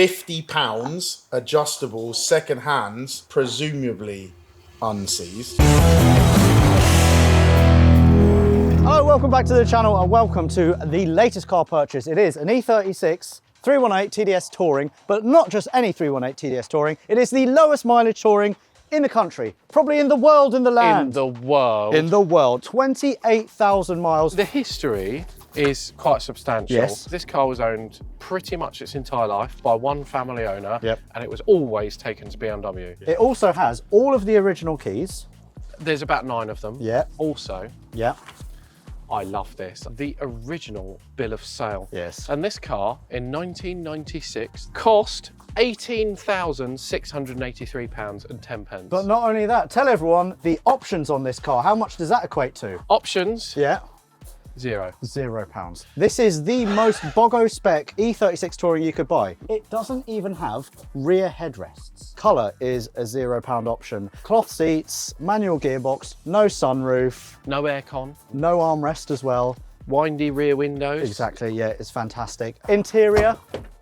£50, adjustable, second hands, presumably unseized. Hello, welcome back to the channel and welcome to the latest car purchase. It is an E36 318 TDS Touring, but not just any 318 TDS Touring. It is the lowest mileage Touring in the country, probably in the world, in the land. In the world. In the world. 28,000 miles. The history is quite substantial. Yes. This car was owned pretty much its entire life by one family owner, Yep. and it was always taken to BMW. It also has all of the original keys. There's about 9 of them. Yeah. Also, Yeah. I love this, the original bill of sale. Yes. And this car in 1996 cost £18,683.10. But not only that, tell everyone the options on this car. How much does that equate to? Options, Yeah. £0. £0. This is the most bogo spec E36 Touring you could buy. It doesn't even have rear headrests. Colour is a £0 option. Cloth seats, manual gearbox, no sunroof, No aircon, no armrest as well. windy rear windows. Exactly, yeah, it's fantastic. Interior,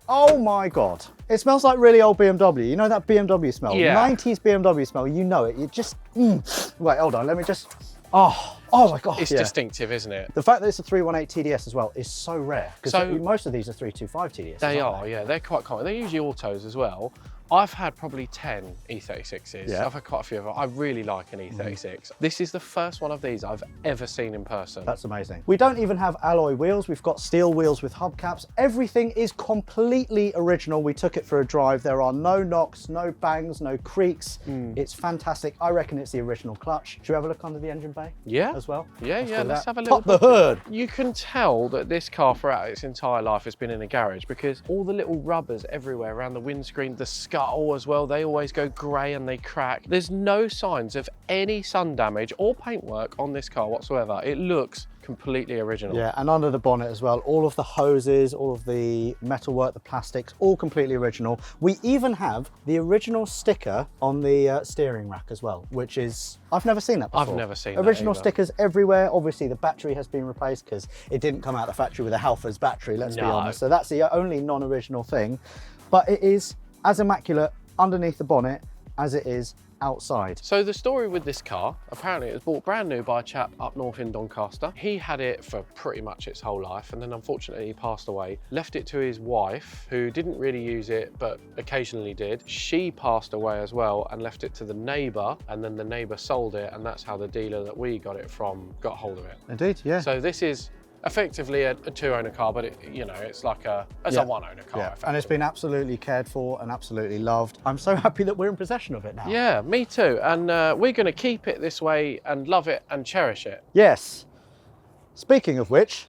oh my God. It smells like really old BMW. You know that BMW smell? Yeah. 90s BMW smell, you know it. You just, Wait, hold on, let me just, oh my God. It's yeah. distinctive, isn't it? The fact that it's a 318 TDS as well is so rare, because So- most of these are 325 TDS. They are, yeah, they're quite common. They're usually autos as well. I've had probably 10 E36s. Yeah. I've had quite a few of them. I really like an E36. This is the first one of these I've ever seen in person. That's amazing. We don't even have alloy wheels. We've got steel wheels with hubcaps. Everything is completely original. We took it for a drive. There are no knocks, no bangs, no creaks. It's fantastic. I reckon it's the original clutch. Should we have a look under the engine bay Yeah. as well? Yeah, do let's that. have a little Pop the hood. You can tell that this car throughout its entire life has been in a garage because all the little rubbers everywhere around the windscreen, the skull as well, they always go grey and they crack. There's no signs of any sun damage or paintwork on this car whatsoever. It looks completely original. Yeah, and under the bonnet as well, all of the hoses, all of the metalwork, the plastics, all completely original. We even have the original sticker on the steering rack as well, which is, I've never seen that before. I've never seen that Original either. stickers everywhere. Obviously the battery has been replaced because it didn't come out the factory with a Halfords battery, let's be No. honest. So that's the only non-original thing, but it is as immaculate underneath the bonnet as it is outside. So the story with this car, apparently it was bought brand new by a chap up north in Doncaster. He had it for pretty much its whole life, and then unfortunately he passed away. Left it to his wife, who didn't really use it, but occasionally did. She passed away as well and left it to the neighbour, and then the neighbour sold it, and that's how the dealer that we got it from got hold of it. Indeed, yeah. So this is effectively a two-owner car, but it's like a one-owner car. And it's been absolutely cared for and absolutely loved. I'm so happy that we're in possession of it now. Yeah, me too. And we're going to keep it this way and love it and cherish it. Yes. Speaking of which,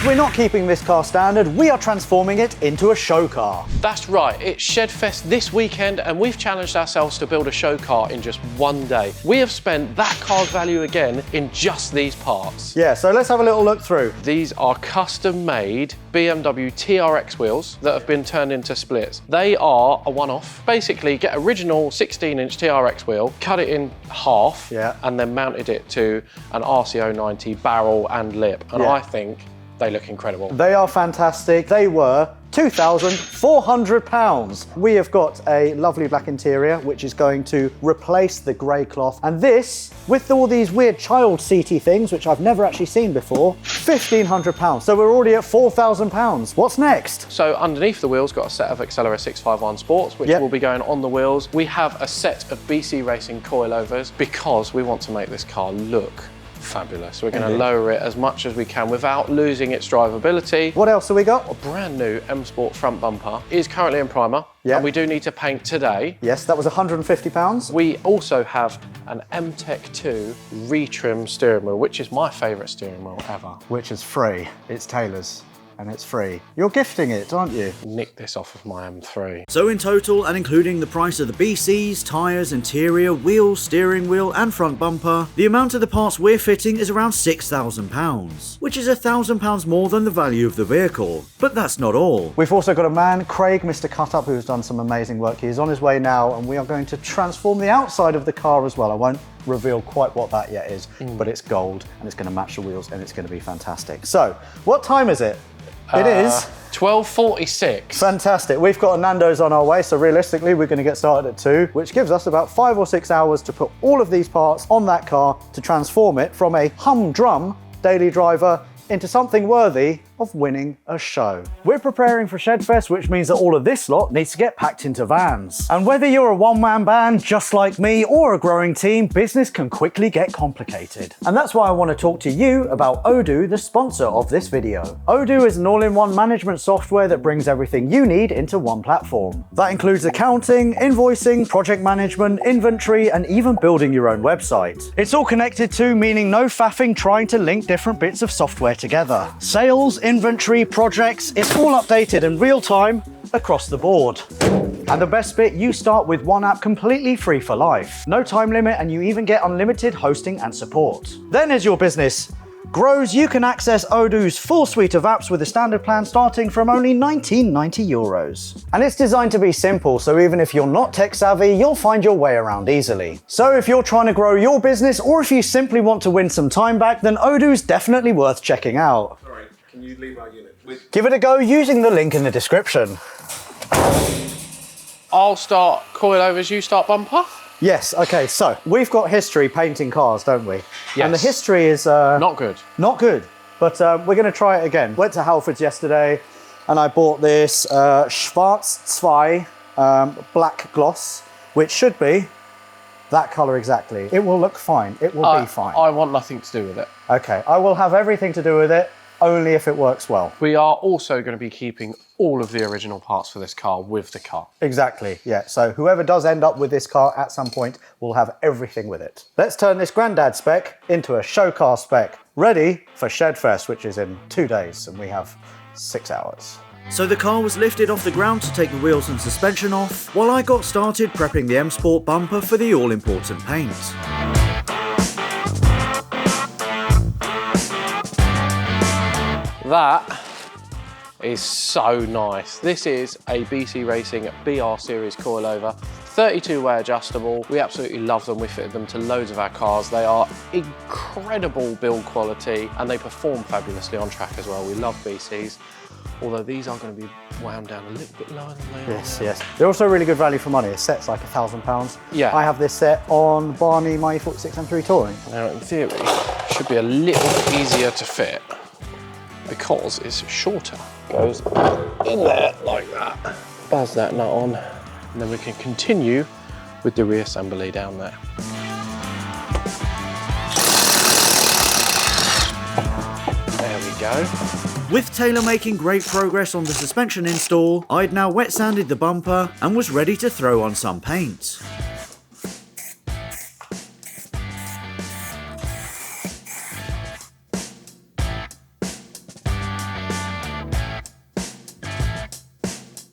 we're not keeping this car standard, we are transforming it into a show car. That's right, it's Shedfest this weekend and we've challenged ourselves to build a show car in just one day. We have spent that car's value again in just these parts. Yeah, so let's have a little look through. These are custom-made BMW TRX wheels that have been turned into splits. They are a one-off. Basically, get original 16-inch TRX wheel, cut it in half, Yeah. and then mounted it to an RCO 90 barrel and lip. And Yeah. I think they look incredible. They are fantastic. They were £2,400. We have got a lovely black interior, which is going to replace the grey cloth. And this, with all these weird child seaty things, which I've never actually seen before, £1,500. So we're already at £4,000. What's next? So underneath the wheels, got a set of Accelera 651 Sports, which Yep. will be going on the wheels. We have a set of BC Racing coilovers because we want to make this car look fabulous. We're going to lower it as much as we can without losing its drivability. What else have we got? A brand new M Sport front bumper is currently in primer, Yeah. and we do need to paint today. Yes, that was £150. We also have an M-Tech 2 retrim steering wheel, which is my favourite steering wheel ever. Which is free. It's Taylor's. And it's free. You're gifting it, aren't you? Nick this off of my M3. So in total, and including the price of the BCs, tyres, interior, wheels, steering wheel and front bumper, the amount of the parts we're fitting is around £6,000, which is £1,000 more than the value of the vehicle. But that's not all. We've also got a man, Craig, Mr. Cut Up, who's done some amazing work. He is on his way now, and we are going to transform the outside of the car as well. I won't reveal quite what that yet is, but it's gold and it's going to match the wheels and it's going to be fantastic. So, what time is it? It is 12:46. fantastic. We've got a Nando's on our way, so realistically we're going to get started at 2, which gives us about 5 or 6 hours to put all of these parts on that car to transform it from a humdrum daily driver into something worthy of winning a show. We're preparing for Shedfest, which means that all of this lot needs to get packed into vans. And whether you're a one-man band just like me or a growing team, business can quickly get complicated. And that's why I want to talk to you about Odoo, the sponsor of this video. Odoo is an all-in-one management software that brings everything you need into one platform. That includes accounting, invoicing, project management, inventory, and even building your own website. It's all connected to, meaning no faffing trying to link different bits of software together. Sales, inventory, projects, it's all updated in real time across the board. And the best bit, you start with one app completely free for life. No time limit, and you even get unlimited hosting and support. Then as your business grows, you can access Odoo's full suite of apps with a standard plan starting from only €19.90. And it's designed to be simple, so even if you're not tech savvy, you'll find your way around easily. So if you're trying to grow your business, or if you simply want to win some time back, then Odoo's definitely worth checking out. Sorry, can you leave our unit? Give it a go using the link in the description. I'll start coilovers, you start bumper. Yes, okay, so we've got history painting cars, don't we? Yes. And the history is Not good. not good, but we're going to try it again. Went to Halfords yesterday and I bought this Schwarz 2 black gloss, which should be that colour exactly. It will look fine, it will be fine. I want nothing to do with it. Okay, I will have everything to do with it, only if it works well. We are also going to be keeping all of the original parts for this car with the car. Exactly, yeah. So whoever does end up with this car at some point will have everything with it. Let's turn this Grandad spec into a show car spec, ready for Shedfest, which is in 2 days, and we have 6 hours. So the car was lifted off the ground to take the wheels and suspension off, while I got started prepping the M Sport bumper for the all-important paint. That is so nice. This is a BC Racing BR Series coilover, 32-way adjustable. We absolutely love them. We fitted them to loads of our cars. They are incredible build quality and they perform fabulously on track as well. We love BCs, although these are going to be wound down a little bit lower than they are. Yes, yes. They're also really good value for money. A set's like £1,000. Yeah. I have this set on Barney, my 46 M3 Touring. Now, in theory, it should be a little easier to fit because it's shorter. Goes in there like that. Buzz that nut on, and then we can continue with the reassembly down there. There we go. With Taylor making great progress on the suspension install, I'd now wet sanded the bumper and was ready to throw on some paint.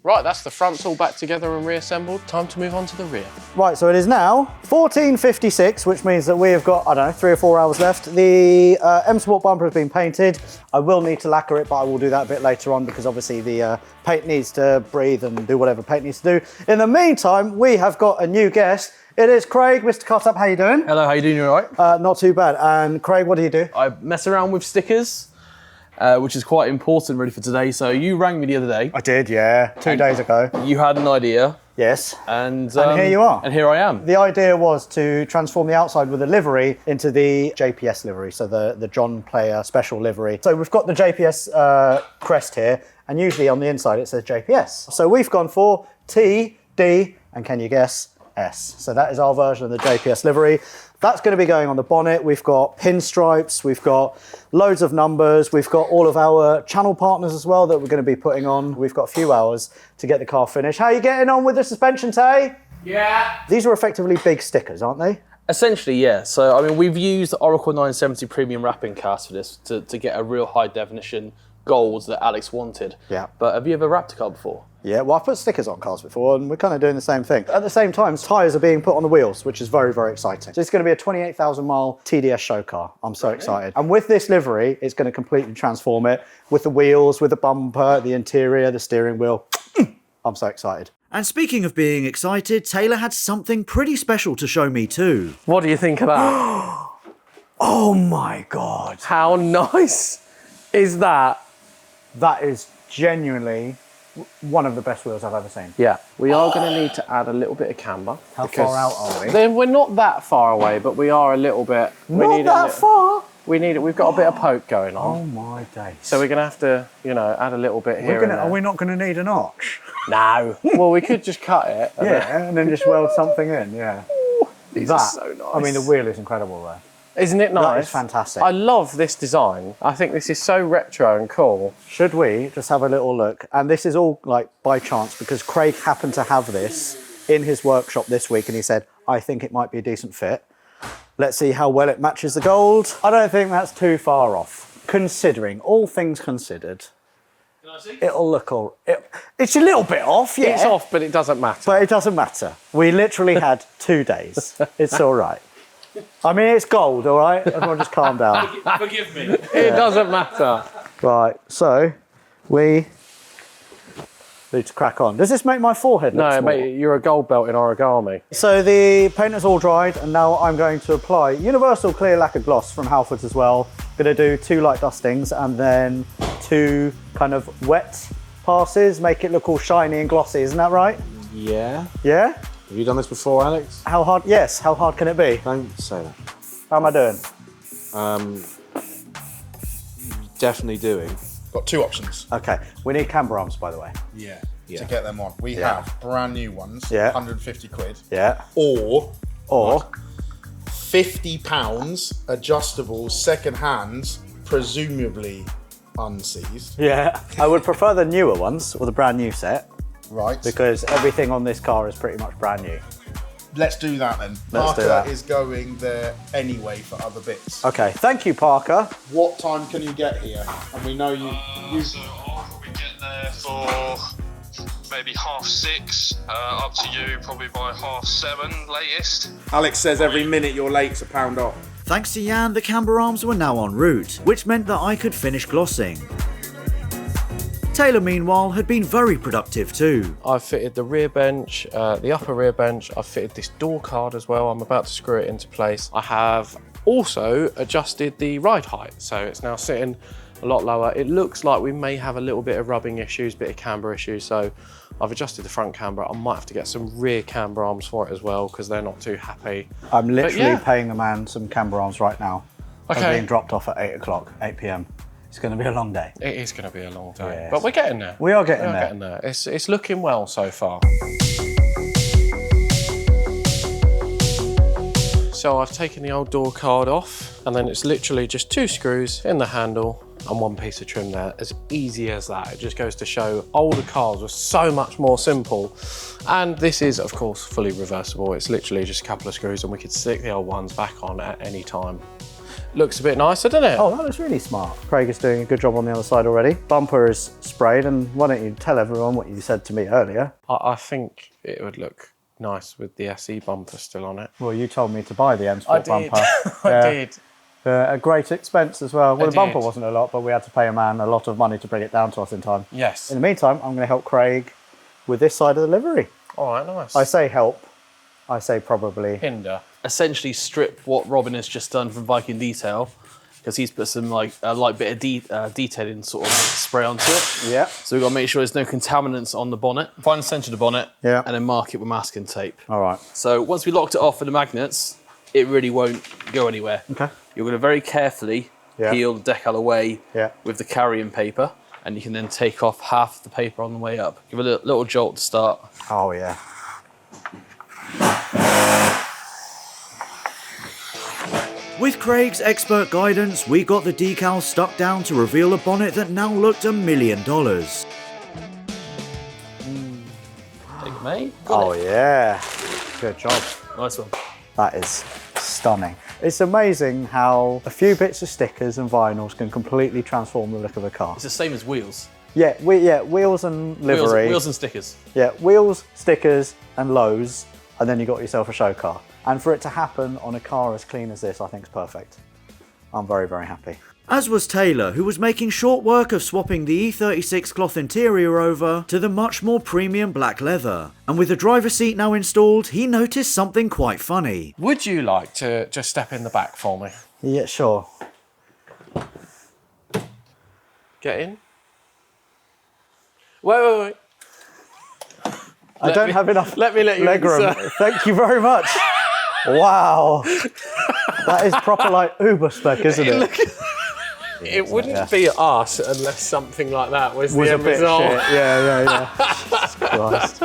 Right, that's the fronts all back together and reassembled. Time to move on to the rear. Right, so it is now 14:56, which means that we have got, I don't know, 3 or 4 hours left. The M Sport bumper has been painted. I will need to lacquer it, but I will do that a bit later on because obviously the paint needs to breathe and do whatever paint needs to do. In the meantime, we have got a new guest. It is Craig, Mr. Cutup. How you doing? Hello, how you doing? You all right? Not too bad. And Craig, what do you do? I mess around with stickers, which is quite important really for today. So you rang me the other day. I did, yeah, 2 days ago. You had an idea. Yes. And here you are. And here I am. The idea was to transform the outside with a livery into the JPS livery, so the John Player special livery. So we've got the JPS crest here, and usually on the inside it says JPS. So we've gone for T, D, and can you guess, S. So that is our version of the JPS livery. That's going to be going on the bonnet. We've got pinstripes, we've got loads of numbers, we've got all of our channel partners as well that we're going to be putting on. We've got a few hours to get the car finished. How are you getting on with the suspension, Tay? Yeah. These are effectively big stickers, aren't they? Essentially, yeah. So, I mean, we've used the Oracle 970 premium wrapping cast for this to get a real high definition gold that Alex wanted. Yeah. But have you ever wrapped a car before? Yeah, well, I've put stickers on cars before, and we're kind of doing the same thing. At the same time, tyres are being put on the wheels, which is very, very exciting. So it's going to be a 28,000 mile TDS show car. I'm so excited. And with this livery, it's going to completely transform it with the wheels, with the bumper, the interior, the steering wheel. I'm so excited. And speaking of being excited, Taylor had something pretty special to show me too. What do you think of that? Oh my God. How nice is that? That is genuinely one of the best wheels I've ever seen. Yeah, we are going to need to add a little bit of camber. How far out are we? Then we're not that far away, but we are a little bit. Not that far. We need it. We've got a bit of poke going on. Oh my days. So we're going to have to, you know, add a little bit here and there. Are we not going to need an arch? No. Well, we could just cut it. And then just weld something in, yeah. These are so nice. I mean, the wheel is incredible though. Isn't it nice? That is fantastic. I love this design. I think this is so retro and cool. Should we just have a little look? And this is all like by chance because Craig happened to have this in his workshop this week and he said, I think it might be a decent fit. Let's see how well it matches the gold. I don't think that's too far off, considering all things considered. Can I see? It'll look all... it's a little bit off, yeah. It's off, but it doesn't matter. But it doesn't matter. We literally had 2 days. It's all right. I mean, it's gold, all right? Everyone just calm down. Forgive me. It doesn't matter. Right, so we need to crack on. Does this make my forehead look No, small? mate, you're a gold belt in origami. So the paint is all dried and now I'm going to apply Universal Clear Lacquer Gloss from Halfords as well. Going to do 2 light dustings and then 2 kind of wet passes, make it look all shiny and glossy, isn't that right? Yeah. Yeah? Have you done this before, Alex? How hard? Yes, how hard can it be? Don't say that. How am I doing? Definitely doing. Got 2 options. Okay, we need camber arms by the way. Yeah. To get them on. We have brand new ones, Yeah. 150 quid. Yeah. Or Or, £50 adjustable second hands, presumably unseized. yeah, I would prefer the newer ones or the brand new set Right. because everything on this car is pretty much brand new. Let's do that then. Let's do Parker that. is going there anyway for other bits. Okay, thank you, Parker. What time can you get here? And we know you. So I'll probably get there for maybe 6:30. Up to you, probably by 7:30 latest. Alex says every minute you're late's £1 off. Thanks to Jan, the camber arms were now en route, which meant that I could finish glossing. Taylor, meanwhile, had been very productive too. I've fitted the rear bench, the upper rear bench. I've fitted this door card as well. I'm about to screw it into place. I have also adjusted the ride height, so it's now sitting a lot lower. It looks like we may have a little bit of rubbing issues, bit of camber issues, so I've adjusted the front camber. I might have to get some rear camber arms for it as well because they're not too happy. I'm literally yeah. paying the man some camber arms right now. Okay. They're being dropped off at 8 o'clock, 8 p.m. It's going to be a long day. It is going to be a long day, Yes. but we're getting there. We are getting there. It's looking well so far. So I've taken the old door card off and then it's literally just 2 screws in the handle and 1 piece of trim there. As easy as that. It just goes to show older cars were so much more simple. And this is of course fully reversible. It's literally just a couple of screws and we could stick the old ones back on at any time. Looks a bit nicer, doesn't it? Oh, that looks really smart. Craig is doing a good job on the other side already. Bumper is sprayed, and why don't you tell everyone what you said to me earlier? I think it would look nice with the SE bumper still on it. Well, you told me to buy the M Sport bumper. I did. A great expense as well. Well, I the bumper did. wasn't a lot, but we had to pay a man a lot of money to bring it down to us in time. Yes. In the meantime, I'm going to help Craig with this side of the livery. All right, nice. I say help. I say probably. Hinder. Essentially strip what Robin has just done from Viking Detail, because he's put some like a light bit of detailing sort of spray onto it. Yeah. So we've got to make sure there's no contaminants on the bonnet. Find the centre of the bonnet, Yeah. and then mark it with masking tape. All right. So once we locked it off with the magnets, it really won't go anywhere. Okay. You're going to very carefully Yeah. peel the decal away Yeah. with the carrying paper, and you can then take off half the paper on the way up. Give it a little jolt to start. Oh, yeah. With Craig's expert guidance, we got the decals stuck down to reveal a bonnet that now looked $1 million. Take it, mate. Got Oh, it. yeah. Good job. Nice one. That is stunning. It's amazing how a few bits of stickers and vinyls can completely transform the look of a car. It's the same as wheels. Yeah, wheels and livery. Wheels and stickers. Yeah, wheels, stickers, and lows, and then you got yourself a show car. And for it to happen on a car as clean as this, I think is perfect. I'm very, very happy. As was Taylor, who was making short work of swapping the E36 cloth interior over to the much more premium black leather. And with the driver's seat now installed, he noticed something quite funny. Would you like to just step in the back for me? Yeah, sure. Get in. Wait. I don't have enough Let me let you leg room. insert. Thank you very much. Wow. That is proper like Uber spec, isn't it? It wouldn't be us unless something like that was Was the a end bit result. shit. Yeah. Jesus Christ.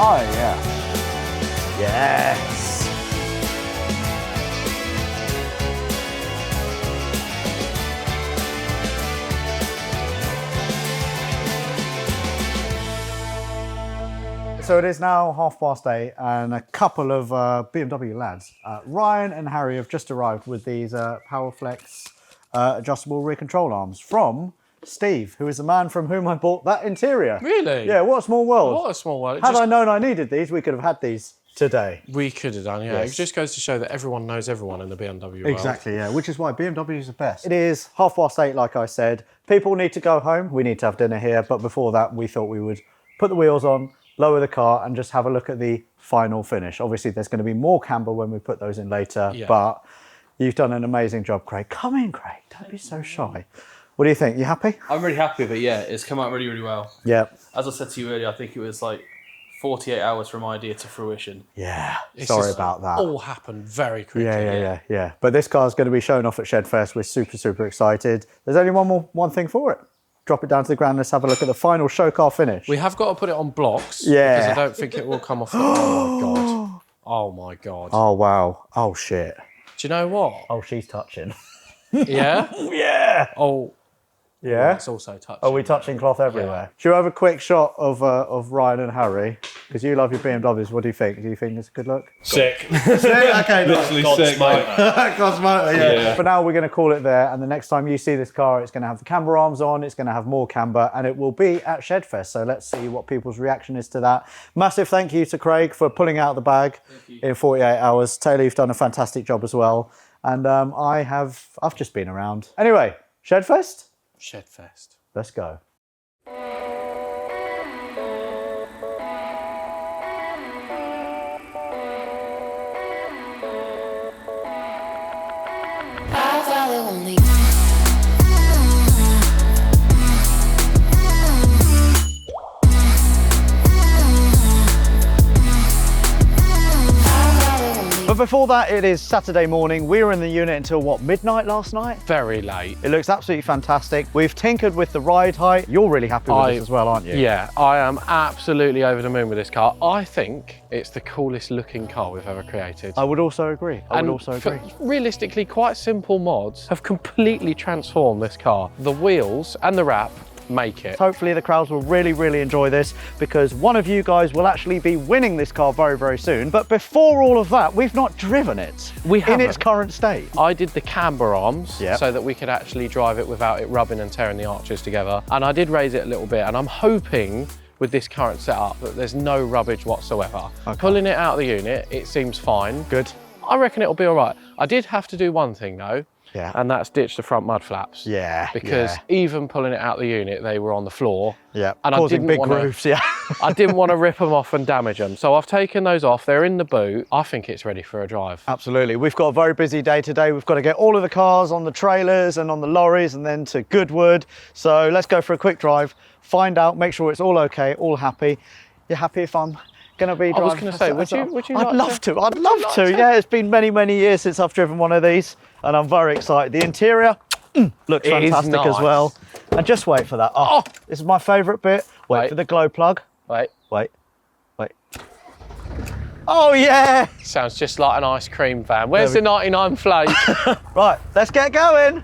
Oh yeah. Yes. So it is now 8:30 and a couple of BMW lads, Ryan and Harry, have just arrived with these PowerFlex adjustable rear control arms from Steve, who is the man from whom I bought that interior. Really? Yeah, what a small world. What a small world. Had I known I needed these, we could have had these today. We could have done, yeah. Yes. It just goes to show that everyone knows everyone in the BMW world. Exactly, yeah, which is why BMW is the best. It is 8:30, like I said. People need to go home. We need to have dinner here, but before that, we thought we would put the wheels on, lower the car, and just have a look at the final finish. Obviously, there's going to be more camber when we put those in later, but you've done an amazing job, Craig. Come in, Craig. Don't be so shy. What do you think? You happy? I'm really happy with it, yeah. It's come out really, really well. Yeah. As I said to you earlier, I think it was like 48 hours from idea to fruition. Yeah. It's Sorry just about that. All happened very quickly. Yeah. But this car's going to be shown off at Shedfest. We're super, super excited. There's only one thing for it. Drop it down to the ground. Let's have a look at the final show car finish. We have got to put it on blocks. Yeah. Because I don't think it will come off. Oh, my God. Oh, my God. Oh, wow. Oh, shit. Do you know what? Oh, she's touching. Yeah? Yeah. Oh, Yeah. it's also touching. Are we touching cloth everywhere? Should we have a quick shot of Ryan and Harry? Because you love your BMWs. What do you think? Do you think it's a good look? Sick. Okay, Literally sick, mate. Cosmotor, Yeah. For now, we're going to call it there. And the next time you see this car, it's going to have the camber arms on. It's going to have more camber. And it will be at Shedfest. So let's see what people's reaction is to that. Massive thank you to Craig for pulling out the bag in 48 hours. Taylor, you've done a fantastic job as well. And I've just been around. Anyway, Shedfest? Shedfest. Let's go. I follow only. But before that, it is Saturday morning. We were in the unit until what, midnight last night? Very late. It looks absolutely fantastic. We've tinkered with the ride height. You're really happy with this as well, aren't you? Yeah, I am absolutely over the moon with this car. I think it's the coolest looking car we've ever created. I would also agree. For realistically, quite simple mods have completely transformed this car. The wheels and the wrap make it. Hopefully the crowds will really, really enjoy this because one of you guys will actually be winning this car very, very soon. But before all of that, we've not driven it We in haven't. its current state. I did the camber arms Yep. so that we could actually drive it without it rubbing and tearing the arches together. And I did raise it a little bit, and I'm hoping with this current setup that there's no rubbish whatsoever. Pulling it out of the unit, it seems fine. Good. I reckon it'll be all right. I did have to do one thing though, Yeah. and that's ditch the front mud flaps. Yeah. Because even pulling it out of the unit, they were on the floor. Yeah. And I Causing didn't big wanna- grooves. Yeah. I didn't want to rip them off and damage them. So I've taken those off. They're in the boot. I think it's ready for a drive. Absolutely. We've got a very busy day today. We've got to get all of the cars on the trailers and on the lorries and then to Goodwood. So let's go for a quick drive, find out, make sure it's all okay, all happy. You happy if I'm going to be driving? I was going to say, would you I'd like love to? to. I'd love to. Yeah, it's been many, many years since I've driven one of these and I'm very excited. The interior looks It is fantastic as nice. well. And just wait for that. Oh, this is my favourite bit. Wait Wait. for the glow plug. Wait, Wait. Oh, yeah. sounds just like an ice cream van. Where's the 99 flake? Right, let's get going.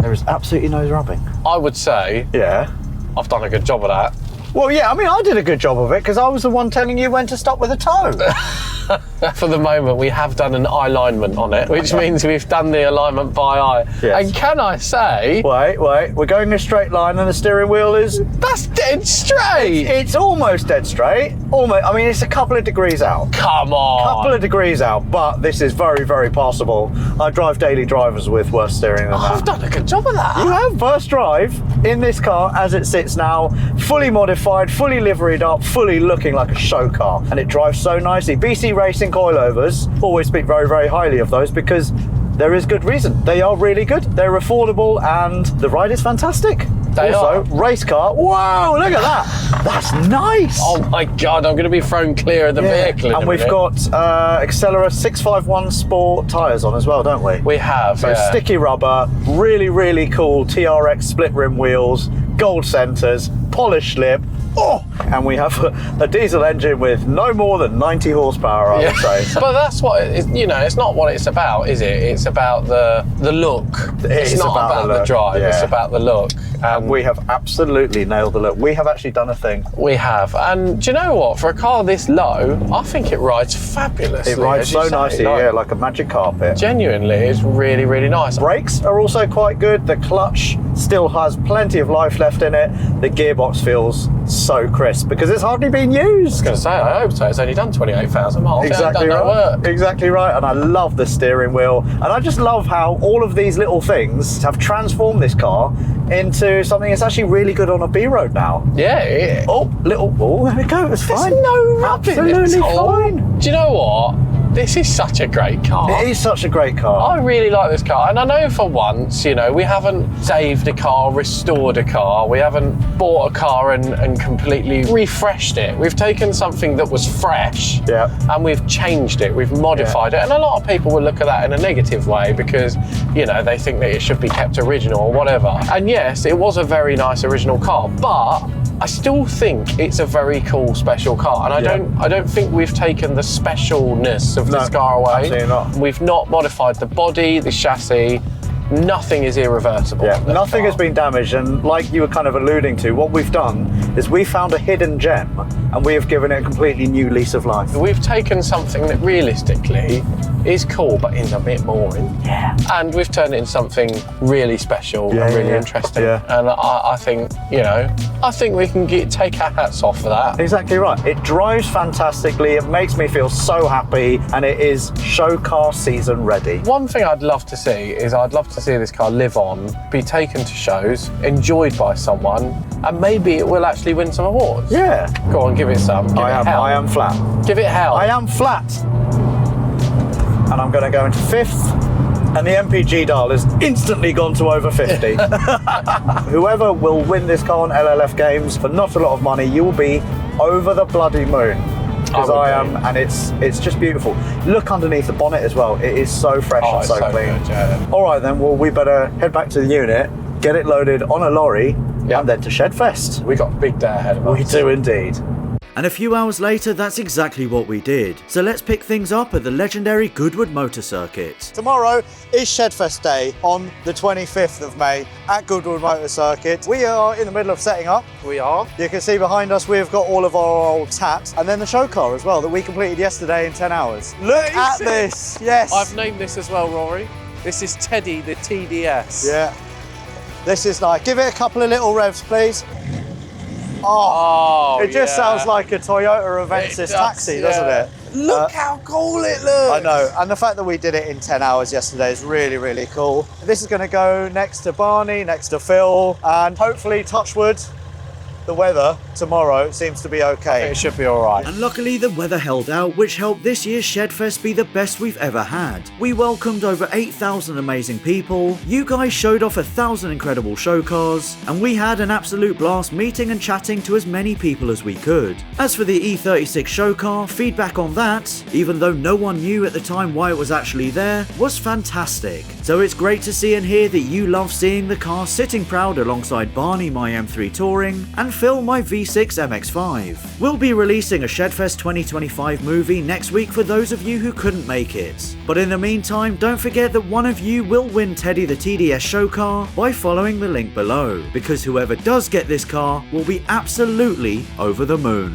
There is absolutely no rubbing. I would say Yeah. I've done a good job of that. Well, yeah, I mean, I did a good job of it because I was the one telling you when to stop with a toe. For the moment, we have done an eye alignment on it, which means we've done the alignment by eye. Yes. And can I say, Wait, we're going in a straight line and the steering wheel is... that's dead straight. It's almost dead straight. Almost, I mean, it's a couple of degrees out. Come on. Couple of degrees out, but this is very, very passable. I drive daily drivers with worse steering than I've that. done a good job of that. You have first drive in this car as it sits now, fully modified, fully liveried up, fully looking like a show car, and it drives so nicely. BC Racing coilovers, always speak very, very highly of those because there is good reason. They are really good, they're affordable, and the ride is fantastic. They also, are. race car, whoa, look at that. That's nice. Oh my God, I'm going to be thrown clear of the vehicle in and a we've minute. got Accelera 651 Sport tyres on as well, don't we? We have, So yeah. sticky rubber, really, really cool TRX split rim wheels, gold centres, polished lip. Oh, and we have a diesel engine with no more than 90 horsepower, I would say. But that's what it is, you know, it's not what it's about, is it? It's about the look. It's is not about the about the look, drive, yeah. it's about the look. And We have absolutely nailed the look. We have actually done a thing. we have. And do you know what? For a car this low, I think it rides fabulously. It rides as you so say. nicely, Like, yeah, like a magic carpet. Genuinely, it's really, really nice. Brakes are also quite good. The clutch still has plenty of life left in it. The gearbox feels so crisp because it's hardly been used. I was going to say, I hope so. It's only done 28,000 miles. Exactly It hasn't done no right. work. Exactly right. And I love the steering wheel. And I just love how all of these little things have transformed this car into something that's actually really good on a B road now. Yeah. Oh, there we go. It's There's fine. no rubbing Absolutely at all. fine. Do you know what? This is such a great car. It is such a great car. I really like this car, and I know for once, you know, we haven't saved a car, restored a car, we haven't bought a car and completely refreshed it. We've taken something that was fresh Yeah. and we've changed it, we've modified it, and a lot of people will look at that in a negative way because, you know, they think that it should be kept original or whatever. And yes, it was a very nice original car, but I still think it's a very cool special car, and I don't think we've taken the specialness of this car away. Absolutely not. We've not modified the body, the chassis. Nothing is irreversible. Yeah, on this nothing car. has been damaged, and like you were kind of alluding to, what we've done is we found a hidden gem and we have given it a completely new lease of life. We've taken something that realistically is cool but is a bit boring. Yeah. And we've turned it into something really special Yeah, and really yeah, interesting. yeah. And I think, you know, I think we can take our hats off for that. Exactly right. It drives fantastically, it makes me feel so happy, and it is show car season ready. One thing I'd love to see is I'd love to see this car live on, be taken to shows, enjoyed by someone, and maybe it will actually win some awards. Yeah. Go on, give it some. Give it hell. I am flat. Give it hell. I am flat. And I'm going to go into fifth, and the MPG dial has instantly gone to over 50. Whoever will win this car on LLF Games for not a lot of money, you will be over the bloody moon. Because I am, and it's just beautiful. Look underneath the bonnet as well. It is so fresh Oh, and it's so so clean. good, yeah. All right then, well, we better head back to the unit, get it loaded on a lorry, Yeah. and then to Shedfest. We got a big day ahead of us. We do indeed. And a few hours later, that's exactly what we did. So let's pick things up at the legendary Goodwood Motor Circuit. Tomorrow is Shedfest Day on the 25th of May at Goodwood Motor Circuit. We are in the middle of setting up. We are. You can see behind us we've got all of our old tats and then the show car as well that we completed yesterday in 10 hours. Look at this, yes. I've named this as well, Rory. This is Teddy the TDS. Yeah, this is nice. Give it a couple of little revs, please. Oh, it just sounds like a Toyota Avensis taxi, doesn't it? Look how cool it looks. I know, and the fact that we did it in 10 hours yesterday is really, really cool. This is going to go next to Barney, next to Phil, and hopefully, touch wood, the weather tomorrow seems to be okay. It should be all right. And luckily the weather held out, which helped this year's Shedfest be the best we've ever had. We welcomed over 8,000 amazing people, you guys showed off 1,000 incredible show cars, and we had an absolute blast meeting and chatting to as many people as we could. As for the E36 show car, feedback on that, even though no one knew at the time why it was actually there, was fantastic. So it's great to see and hear that you love seeing the car sitting proud alongside Barney my M3 Touring, and fill my V6 MX-5. We'll be releasing a Shedfest 2025 movie next week for those of you who couldn't make it. But in the meantime, don't forget that one of you will win Teddy the TDS show car by following the link below, because whoever does get this car will be absolutely over the moon.